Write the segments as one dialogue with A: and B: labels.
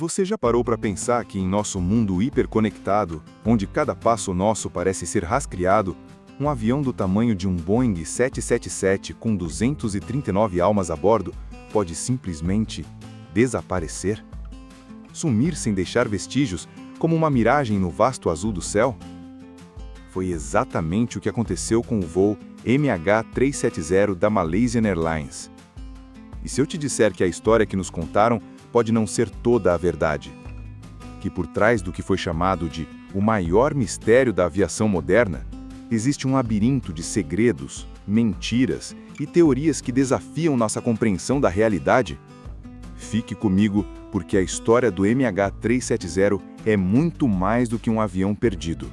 A: Você já parou para pensar que em nosso mundo hiperconectado, onde cada passo nosso parece ser rastreado, um avião do tamanho de um Boeing 777 com 239 almas a bordo pode simplesmente desaparecer? Sumir sem deixar vestígios, como uma miragem no vasto azul do céu? Foi exatamente o que aconteceu com o voo MH370 da Malaysian Airlines. E se eu te disser que a história que nos contaram pode não ser toda a verdade? Que por trás do que foi chamado de o maior mistério da aviação moderna, existe um labirinto de segredos, mentiras e teorias que desafiam nossa compreensão da realidade? Fique comigo, porque a história do MH370 é muito mais do que um avião perdido.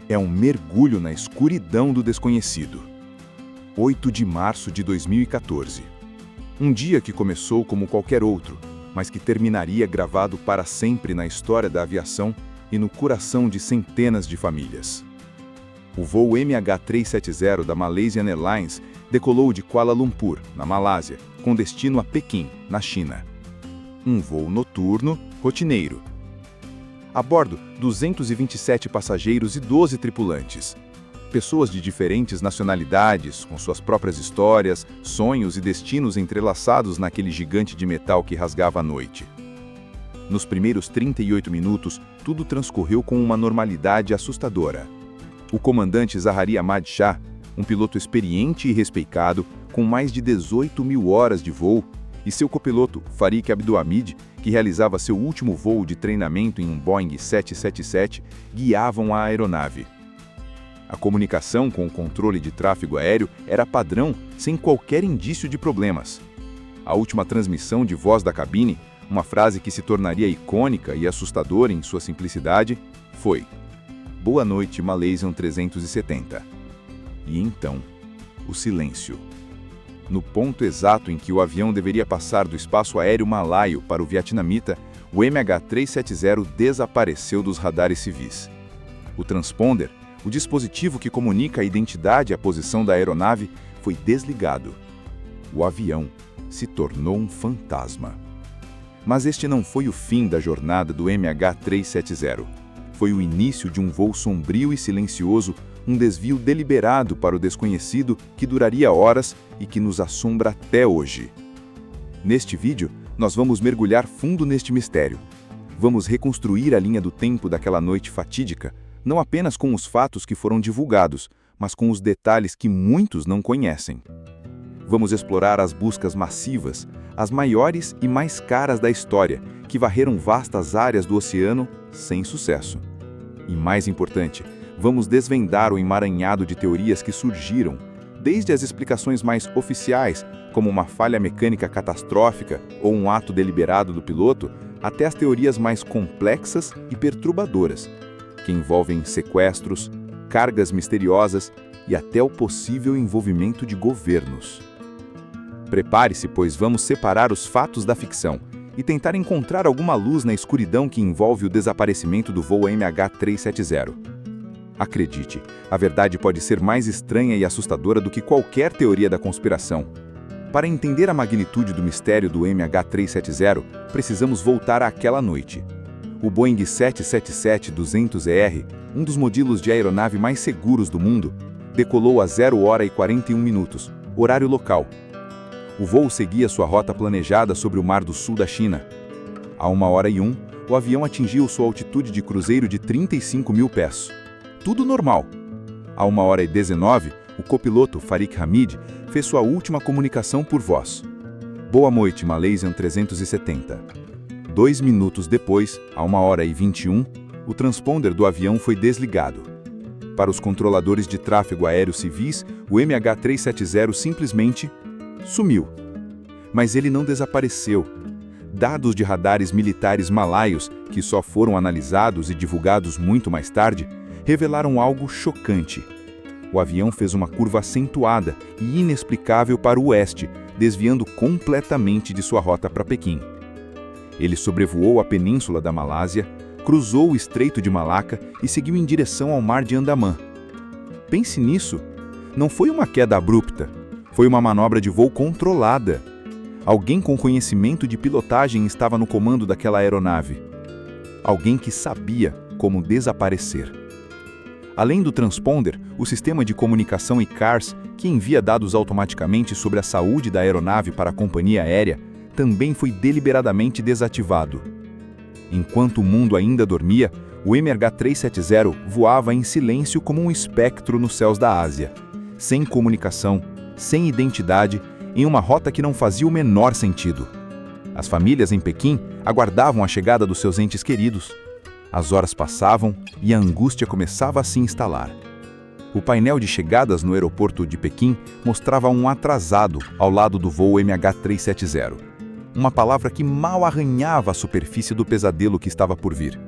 A: É um mergulho na escuridão do desconhecido. 8 de março de 2014. Um dia que começou como qualquer outro, mas que terminaria gravado para sempre na história da aviação e no coração de centenas de famílias. O voo MH370 da Malaysian Airlines decolou de Kuala Lumpur, na Malásia, com destino a Pequim, na China. Um voo noturno, rotineiro. A bordo, 227 passageiros e 12 tripulantes. Pessoas de diferentes nacionalidades, com suas próprias histórias, sonhos e destinos entrelaçados naquele gigante de metal que rasgava a noite. Nos primeiros 38 minutos, tudo transcorreu com uma normalidade assustadora. O comandante Zahari Ahmad Shah, um piloto experiente e respeitado, com mais de 18 mil horas de voo, e seu copiloto, Farik Abdulhamid, que realizava seu último voo de treinamento em um Boeing 777, guiavam a aeronave. A comunicação com o controle de tráfego aéreo era padrão, sem qualquer indício de problemas. A última transmissão de voz da cabine, uma frase que se tornaria icônica e assustadora em sua simplicidade, foi: "Boa noite, Malaysian 370. E então, o silêncio. No ponto exato em que o avião deveria passar do espaço aéreo malaio para o vietnamita, o MH370 desapareceu dos radares civis. O transponder, o dispositivo que comunica a identidade e a posição da aeronave, foi desligado. O avião se tornou um fantasma. Mas este não foi o fim da jornada do MH370. Foi o início de um voo sombrio e silencioso, um desvio deliberado para o desconhecido que duraria horas e que nos assombra até hoje. Neste vídeo, nós vamos mergulhar fundo neste mistério. Vamos reconstruir a linha do tempo daquela noite fatídica, não apenas com os fatos que foram divulgados, mas com os detalhes que muitos não conhecem. Vamos explorar as buscas massivas, as maiores e mais caras da história, que varreram vastas áreas do oceano sem sucesso. E mais importante, vamos desvendar o emaranhado de teorias que surgiram, desde as explicações mais oficiais, como uma falha mecânica catastrófica ou um ato deliberado do piloto, até as teorias mais complexas e perturbadoras, que envolvem sequestros, cargas misteriosas e até o possível envolvimento de governos. Prepare-se, pois vamos separar os fatos da ficção e tentar encontrar alguma luz na escuridão que envolve o desaparecimento do voo MH370. Acredite, a verdade pode ser mais estranha e assustadora do que qualquer teoria da conspiração. Para entender a magnitude do mistério do MH370, precisamos voltar àquela noite. O Boeing 777-200ER, um dos modelos de aeronave mais seguros do mundo, decolou a 0h41, horário local. O voo seguia sua rota planejada sobre o Mar do Sul da China. A 1h01, o avião atingiu sua altitude de cruzeiro de 35 mil pés. Tudo normal. A 1h19, o copiloto Farik Hamid fez sua última comunicação por voz. Boa noite, Malaysian 370. 2 minutos depois, a 1h21, o transponder do avião foi desligado. Para os controladores de tráfego aéreo civis, o MH370 simplesmente sumiu. Mas ele não desapareceu. Dados de radares militares malaios, que só foram analisados e divulgados muito mais tarde, revelaram algo chocante. O avião fez uma curva acentuada e inexplicável para o oeste, desviando completamente de sua rota para Pequim. Ele sobrevoou a península da Malásia, cruzou o Estreito de Malaca e seguiu em direção ao Mar de Andaman. Pense nisso. Não foi uma queda abrupta. Foi uma manobra de voo controlada. Alguém com conhecimento de pilotagem estava no comando daquela aeronave. alguém que sabia como desaparecer. Além do transponder, o sistema de comunicação ICARS, que envia dados automaticamente sobre a saúde da aeronave para a companhia aérea, também foi deliberadamente desativado. Enquanto o mundo ainda dormia, o MH370 voava em silêncio como um espectro nos céus da Ásia, sem comunicação, sem identidade, em uma rota que não fazia o menor sentido. As famílias em Pequim aguardavam a chegada dos seus entes queridos. As horas passavam e a angústia começava a se instalar. O painel de chegadas no aeroporto de Pequim mostrava um atrasado ao lado do voo MH370. Uma palavra que mal arranhava a superfície do pesadelo que estava por vir.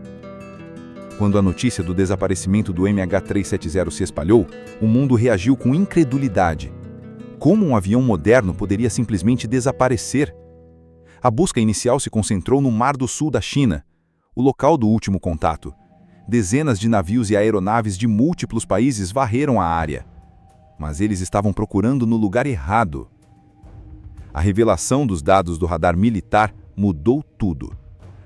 A: Quando a notícia do desaparecimento do MH370 se espalhou, o mundo reagiu com incredulidade. Como um avião moderno poderia simplesmente desaparecer? A busca inicial se concentrou no Mar do Sul da China, o local do último contato. Dezenas de navios e aeronaves de múltiplos países varreram a área. Mas eles estavam procurando no lugar errado. A revelação dos dados do radar militar mudou tudo.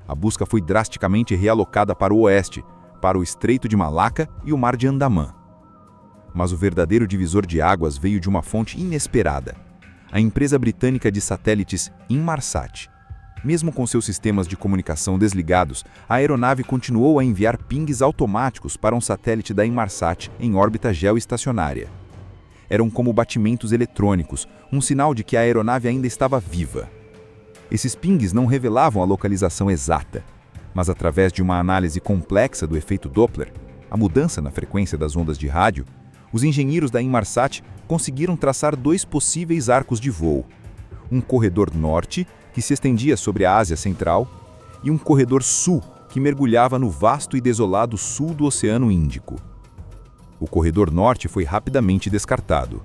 A: A busca foi drasticamente realocada para o oeste, para o Estreito de Malaca e o Mar de Andamã. Mas o verdadeiro divisor de águas veio de uma fonte inesperada: a empresa britânica de satélites Inmarsat. Mesmo com seus sistemas de comunicação desligados, a aeronave continuou a enviar pings automáticos para um satélite da Inmarsat em órbita geoestacionária. Eram como batimentos eletrônicos, um sinal de que a aeronave ainda estava viva. Esses pings não revelavam a localização exata, mas através de uma análise complexa do efeito Doppler, a mudança na frequência das ondas de rádio, os engenheiros da Inmarsat conseguiram traçar dois possíveis arcos de voo: um corredor norte, que se estendia sobre a Ásia Central, e um corredor sul, que mergulhava no vasto e desolado sul do Oceano Índico. O corredor norte foi rapidamente descartado.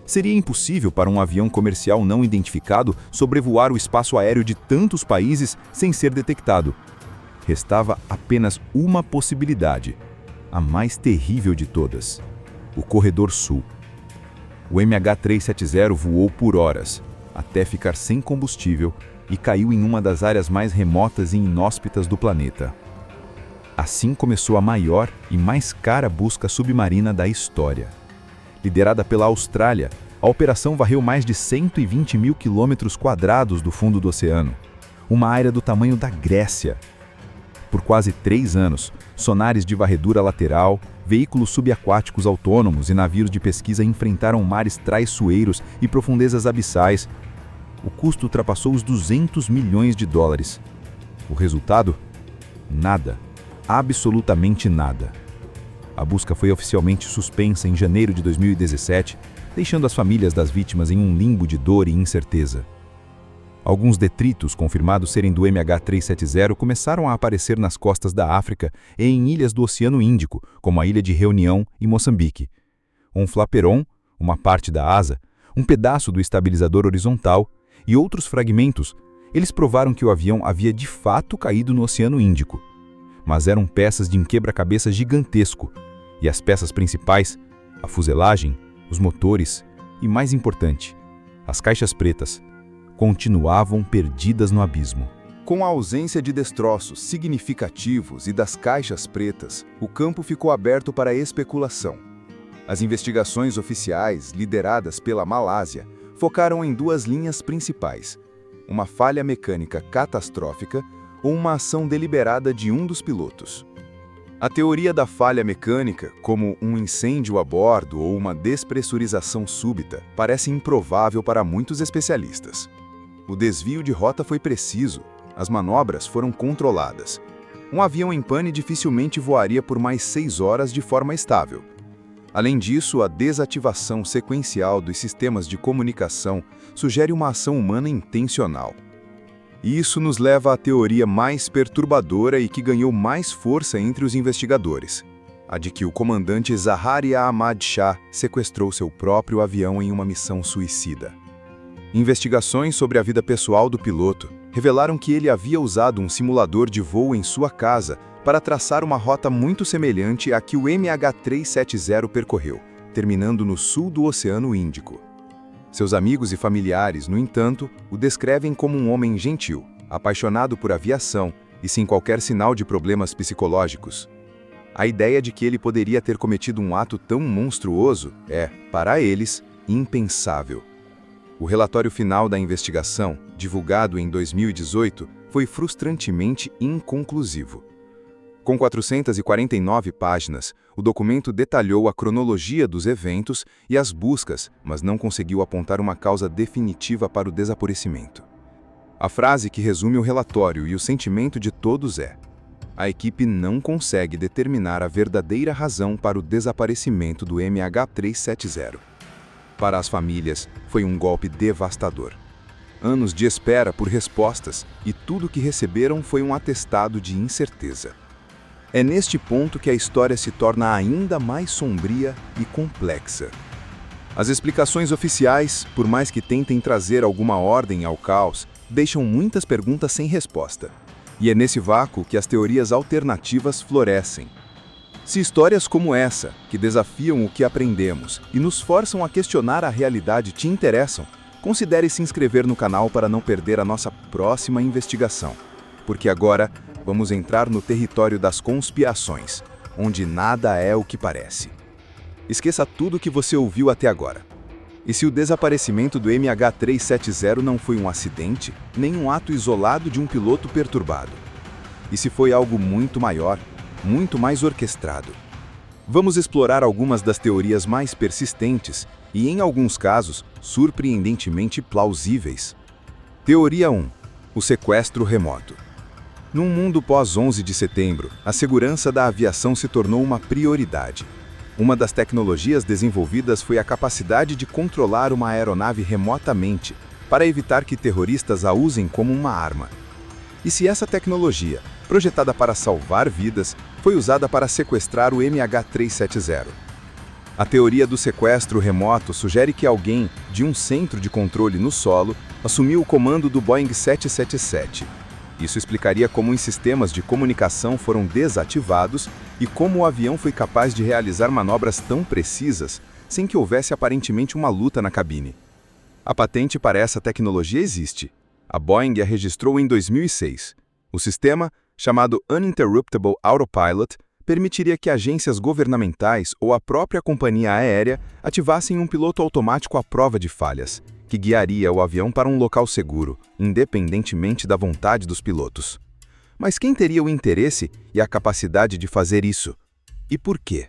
A: Seria impossível para um avião comercial não identificado sobrevoar o espaço aéreo de tantos países sem ser detectado. Restava apenas uma possibilidade, a mais terrível de todas: o corredor sul. O MH370 voou por horas, até ficar sem combustível, e caiu em uma das áreas mais remotas e inóspitas do planeta. Assim começou a maior e mais cara busca submarina da história. Liderada pela Austrália, a operação varreu mais de 120 mil quilômetros quadrados do fundo do oceano, uma área do tamanho da Grécia. Por quase 3 anos, sonares de varredura lateral, veículos subaquáticos autônomos e navios de pesquisa enfrentaram mares traiçoeiros e profundezas abissais. O custo ultrapassou os 200 milhões de dólares. O resultado? Nada. Absolutamente nada. A busca foi oficialmente suspensa em janeiro de 2017, deixando as famílias das vítimas em um limbo de dor e incerteza. Alguns detritos confirmados serem do MH370 começaram a aparecer nas costas da África e em ilhas do Oceano Índico, como a Ilha de Reunião e Moçambique. Um flaperon, uma parte da asa, um pedaço do estabilizador horizontal e outros fragmentos, eles provaram que o avião havia de fato caído no Oceano Índico. Mas eram peças de um quebra-cabeça gigantesco, e as peças principais, a fuselagem, os motores e, mais importante, as caixas pretas, continuavam perdidas no abismo.
B: Com a ausência de destroços significativos e das caixas pretas, o campo ficou aberto para a especulação. As investigações oficiais, lideradas pela Malásia, focaram em 2 linhas principais: uma falha mecânica catastrófica ou uma ação deliberada de um dos pilotos. A teoria da falha mecânica, como um incêndio a bordo ou uma despressurização súbita, parece improvável para muitos especialistas. O desvio de rota foi preciso, as manobras foram controladas. Um avião em pane dificilmente voaria por mais 6 horas de forma estável. Além disso, a desativação sequencial dos sistemas de comunicação sugere uma ação humana intencional. E isso nos leva à teoria mais perturbadora e que ganhou mais força entre os investigadores: a de que o comandante Zaharia Ahmad Shah sequestrou seu próprio avião em uma missão suicida. Investigações sobre a vida pessoal do piloto revelaram que ele havia usado um simulador de voo em sua casa para traçar uma rota muito semelhante à que o MH370 percorreu, terminando no sul do Oceano Índico. Seus amigos e familiares, no entanto, o descrevem como um homem gentil, apaixonado por aviação e sem qualquer sinal de problemas psicológicos. A ideia de que ele poderia ter cometido um ato tão monstruoso é, para eles, impensável. O relatório final da investigação, divulgado em 2018, foi frustrantemente inconclusivo. Com 449 páginas, o documento detalhou a cronologia dos eventos e as buscas, mas não conseguiu apontar uma causa definitiva para o desaparecimento. A frase que resume o relatório e o sentimento de todos é: a equipe não consegue determinar a verdadeira razão para o desaparecimento do MH370. Para as famílias, foi um golpe devastador. Anos de espera por respostas e tudo que receberam foi um atestado de incerteza. É neste ponto que a história se torna ainda mais sombria e complexa. As explicações oficiais, por mais que tentem trazer alguma ordem ao caos, deixam muitas perguntas sem resposta. E é nesse vácuo que as teorias alternativas florescem. Se histórias como essa, que desafiam o que aprendemos e nos forçam a questionar a realidade, te interessam, considere se inscrever no canal para não perder a nossa próxima investigação. Porque agora vamos entrar no território das conspirações, onde nada é o que parece. Esqueça tudo o que você ouviu até agora. E se o desaparecimento do MH370 não foi um acidente, nem um ato isolado de um piloto perturbado? E se foi algo muito maior, muito mais orquestrado? Vamos explorar algumas das teorias mais persistentes e, em alguns casos, surpreendentemente plausíveis. Teoria 1. O sequestro remoto. Num mundo pós-11 de setembro, a segurança da aviação se tornou uma prioridade. Uma das tecnologias desenvolvidas foi a capacidade de controlar uma aeronave remotamente, para evitar que terroristas a usem como uma arma. E se essa tecnologia, projetada para salvar vidas, foi usada para sequestrar o MH370? A teoria do sequestro remoto sugere que alguém, de um centro de controle no solo, assumiu o comando do Boeing 777. Isso explicaria como os sistemas de comunicação foram desativados e como o avião foi capaz de realizar manobras tão precisas sem que houvesse aparentemente uma luta na cabine. A patente para essa tecnologia existe. A Boeing a registrou em 2006. O sistema, chamado Uninterruptible Autopilot, permitiria que agências governamentais ou a própria companhia aérea ativassem um piloto automático à prova de falhas, que guiaria o avião para um local seguro, independentemente da vontade dos pilotos. Mas quem teria o interesse e a capacidade de fazer isso? E por quê?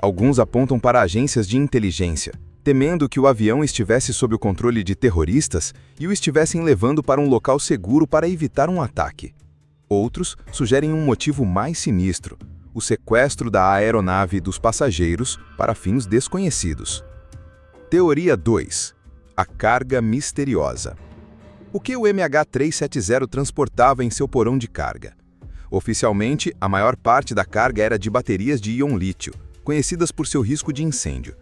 B: Alguns apontam para agências de inteligência, temendo que o avião estivesse sob o controle de terroristas e o estivessem levando para um local seguro para evitar um ataque. Outros sugerem um motivo mais sinistro: o sequestro da aeronave e dos passageiros para fins desconhecidos. Teoria 2. A carga misteriosa. O que o MH370 transportava em seu porão de carga? Oficialmente, a maior parte da carga era de baterias de íon lítio, conhecidas por seu risco de incêndio.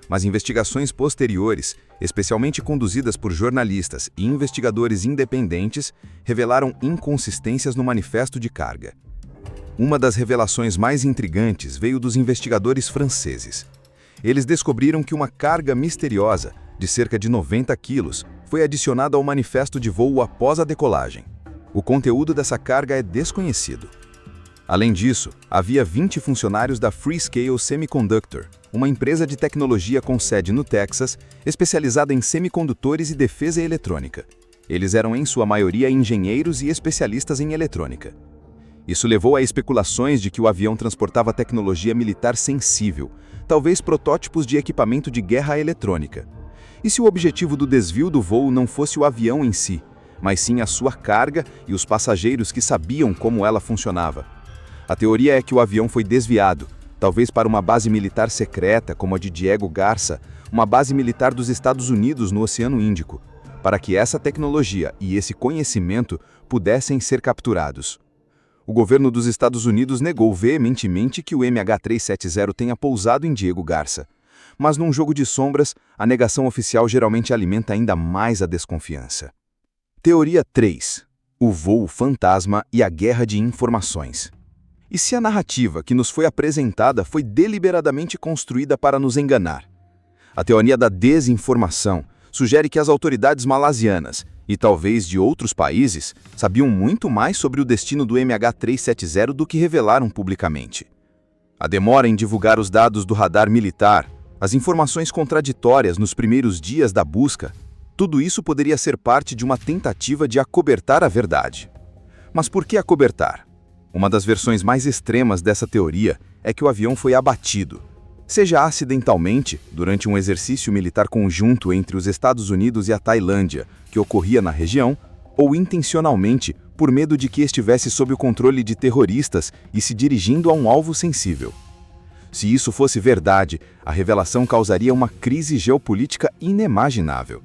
B: Mas investigações posteriores, especialmente conduzidas por jornalistas e investigadores independentes, revelaram inconsistências no manifesto de carga. Uma das revelações mais intrigantes veio dos investigadores franceses. Eles descobriram que uma carga misteriosa, de cerca de 90 quilos, foi adicionada ao manifesto de voo após a decolagem. O conteúdo dessa carga é desconhecido. Além disso, havia 20 funcionários da Freescale Semiconductor, uma empresa de tecnologia com sede no Texas, especializada em semicondutores e defesa eletrônica. Eles eram, em sua maioria, engenheiros e especialistas em eletrônica. Isso levou a especulações de que o avião transportava tecnologia militar sensível, talvez protótipos de equipamento de guerra eletrônica. E se o objetivo do desvio do voo não fosse o avião em si, mas sim a sua carga e os passageiros que sabiam como ela funcionava? A teoria é que o avião foi desviado, talvez para uma base militar secreta como a de Diego Garça, uma base militar dos Estados Unidos no Oceano Índico, para que essa tecnologia e esse conhecimento pudessem ser capturados. O governo dos Estados Unidos negou veementemente que o MH370 tenha pousado em Diego Garça. Mas num jogo de sombras, a negação oficial geralmente alimenta ainda mais a desconfiança. Teoria 3. O voo fantasma e a guerra de informações. E se a narrativa que nos foi apresentada foi deliberadamente construída para nos enganar? A teoria da desinformação sugere que as autoridades malasianas, e talvez de outros países, sabiam muito mais sobre o destino do MH370 do que revelaram publicamente. A demora em divulgar os dados do radar militar, as informações contraditórias nos primeiros dias da busca, tudo isso poderia ser parte de uma tentativa de acobertar a verdade. Mas por que acobertar? Uma das versões mais extremas dessa teoria é que o avião foi abatido, seja acidentalmente, durante um exercício militar conjunto entre os Estados Unidos e a Tailândia, que ocorria na região, ou intencionalmente, por medo de que estivesse sob o controle de terroristas e se dirigindo a um alvo sensível. Se isso fosse verdade, a revelação causaria uma crise geopolítica inimaginável.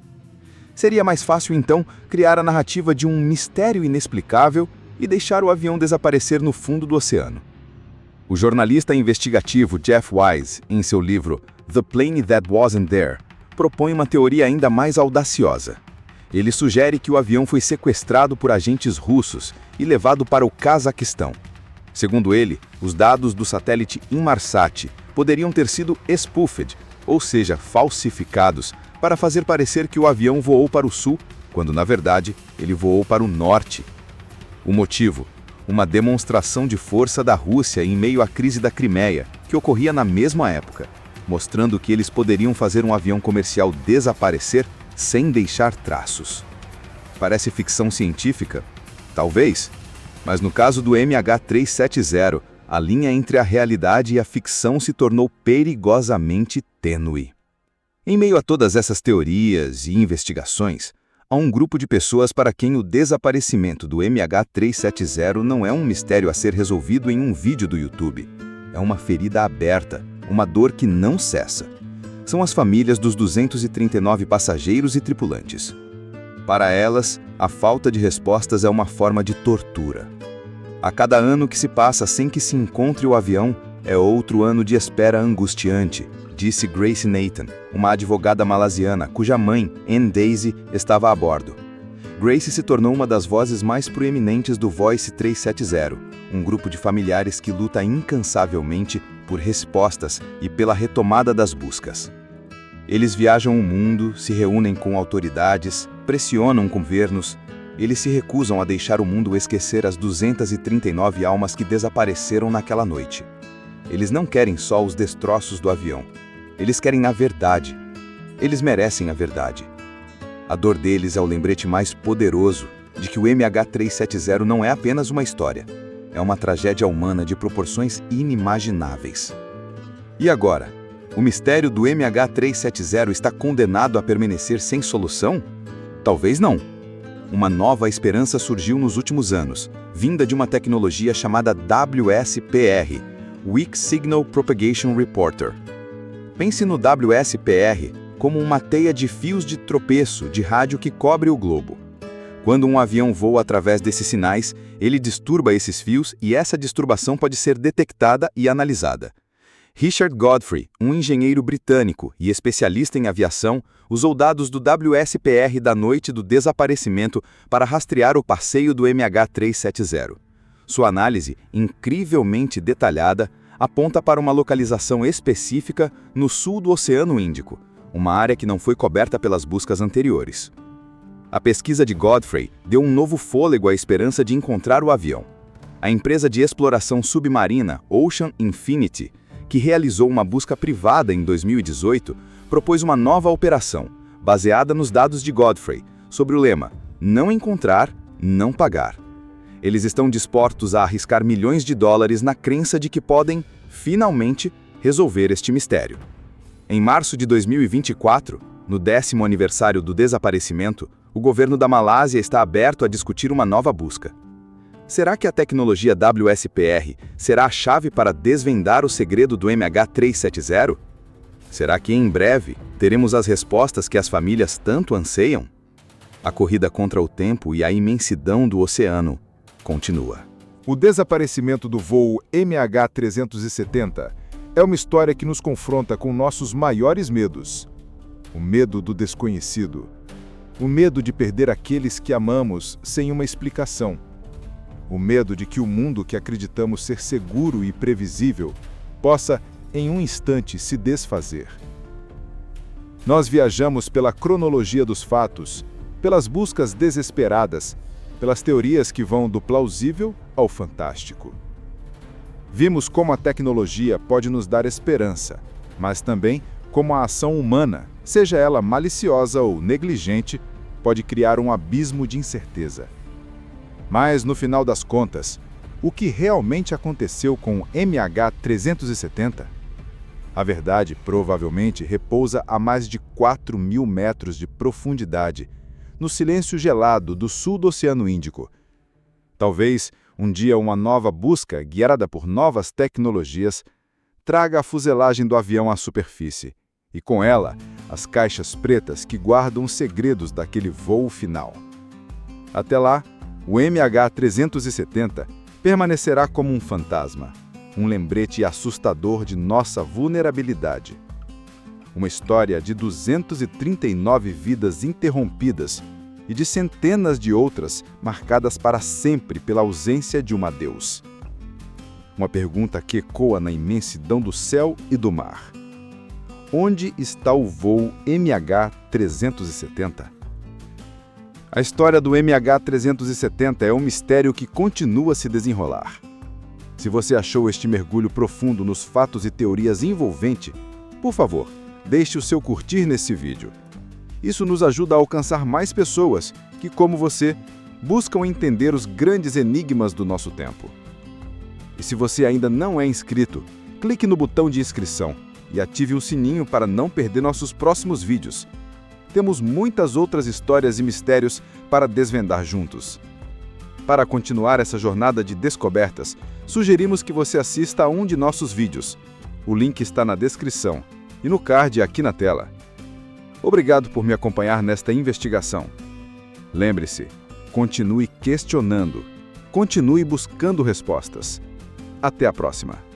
B: Seria mais fácil, então, criar a narrativa de um mistério inexplicável e deixar o avião desaparecer no fundo do oceano. O jornalista investigativo Jeff Wise, em seu livro The Plane That Wasn't There, propõe uma teoria ainda mais audaciosa. Ele sugere que o avião foi sequestrado por agentes russos e levado para o Cazaquistão. Segundo ele, os dados do satélite Inmarsat poderiam ter sido spoofed, ou seja, falsificados, para fazer parecer que o avião voou para o sul, quando na verdade ele voou para o norte. O motivo? Uma demonstração de força da Rússia em meio à crise da Crimeia, que ocorria na mesma época, mostrando que eles poderiam fazer um avião comercial desaparecer sem deixar traços. Parece ficção científica? Talvez. Mas no caso do MH370, a linha entre a realidade e a ficção se tornou perigosamente tênue. Em meio a todas essas teorias e investigações, há um grupo de pessoas para quem o desaparecimento do MH370 não é um mistério a ser resolvido em um vídeo do YouTube. É uma ferida aberta, uma dor que não cessa. São as famílias dos 239 passageiros e tripulantes. Para elas, a falta de respostas é uma forma de tortura. A cada ano que se passa sem que se encontre o avião, é outro ano de espera angustiante, disse Grace Nathan, uma advogada malasiana cuja mãe, Ann Daisy, estava a bordo. Grace se tornou uma das vozes mais proeminentes do Voice 370, um grupo de familiares que luta incansavelmente por respostas e pela retomada das buscas. Eles viajam o mundo, se reúnem com autoridades, pressionam governos. Eles se recusam a deixar o mundo esquecer as 239 almas que desapareceram naquela noite. Eles não querem só os destroços do avião. Eles querem a verdade. Eles merecem a verdade. A dor deles é o lembrete mais poderoso de que o MH370 não é apenas uma história. É uma tragédia humana de proporções inimagináveis. E agora? O mistério do MH370 está condenado a permanecer sem solução? Talvez não. Uma nova esperança surgiu nos últimos anos, vinda de uma tecnologia chamada WSPR, Weak Signal Propagation Reporter. Pense no WSPR como uma teia de fios de tropeço de rádio que cobre o globo. Quando um avião voa através desses sinais, ele disturba esses fios e essa disturbação pode ser detectada e analisada. Richard Godfrey, um engenheiro britânico e especialista em aviação, usou dados do WSPR da noite do desaparecimento para rastrear o passeio do MH370. Sua análise, incrivelmente detalhada, aponta para uma localização específica no sul do Oceano Índico, uma área que não foi coberta pelas buscas anteriores. A pesquisa de Godfrey deu um novo fôlego à esperança de encontrar o avião. A empresa de exploração submarina Ocean Infinity, que realizou uma busca privada em 2018, propôs uma nova operação, baseada nos dados de Godfrey, sobre o lema "Não encontrar, não pagar". Eles estão dispostos a arriscar milhões de dólares na crença de que podem, finalmente, resolver este mistério. Em março de 2024, no 10º aniversário do desaparecimento, o governo da Malásia está aberto a discutir uma nova busca. Será que a tecnologia WSPR será a chave para desvendar o segredo do MH370? Será que em breve teremos as respostas que as famílias tanto anseiam? A corrida contra o tempo e a imensidão do oceano continua.
A: O desaparecimento do voo MH370 é uma história que nos confronta com nossos maiores medos. O medo do desconhecido. O medo de perder aqueles que amamos sem uma explicação. O medo de que o mundo que acreditamos ser seguro e previsível possa, em um instante, se desfazer.
B: Nós viajamos pela cronologia dos fatos, pelas buscas desesperadas, pelas teorias que vão do plausível ao fantástico. Vimos como a tecnologia pode nos dar esperança, mas também como a ação humana, seja ela maliciosa ou negligente, pode criar um abismo de incerteza. Mas, no final das contas, o que realmente aconteceu com o MH370? A verdade provavelmente repousa a mais de 4.000 metros de profundidade, no silêncio gelado do sul do Oceano Índico. Talvez, um dia, uma nova busca, guiada por novas tecnologias, traga a fuselagem do avião à superfície, e com ela, as caixas pretas que guardam os segredos daquele voo final. Até lá, o MH370 permanecerá como um fantasma, um lembrete assustador de nossa vulnerabilidade. Uma história de 239 vidas interrompidas e de centenas de outras marcadas para sempre pela ausência de um adeus. Uma pergunta que ecoa na imensidão do céu e do mar. Onde está o voo MH370? A história do MH370 é um mistério que continua a se desenrolar. Se você achou este mergulho profundo nos fatos e teorias envolvente, por favor, deixe o seu curtir nesse vídeo. Isso nos ajuda a alcançar mais pessoas que, como você, buscam entender os grandes enigmas do nosso tempo. E se você ainda não é inscrito, clique no botão de inscrição e ative o sininho para não perder nossos próximos vídeos. Temos muitas outras histórias e mistérios para desvendar juntos. Para continuar essa jornada de descobertas, sugerimos que você assista a um de nossos vídeos. O link está na descrição e no card aqui na tela. Obrigado por me acompanhar nesta investigação. Lembre-se, continue questionando, continue buscando respostas. Até a próxima!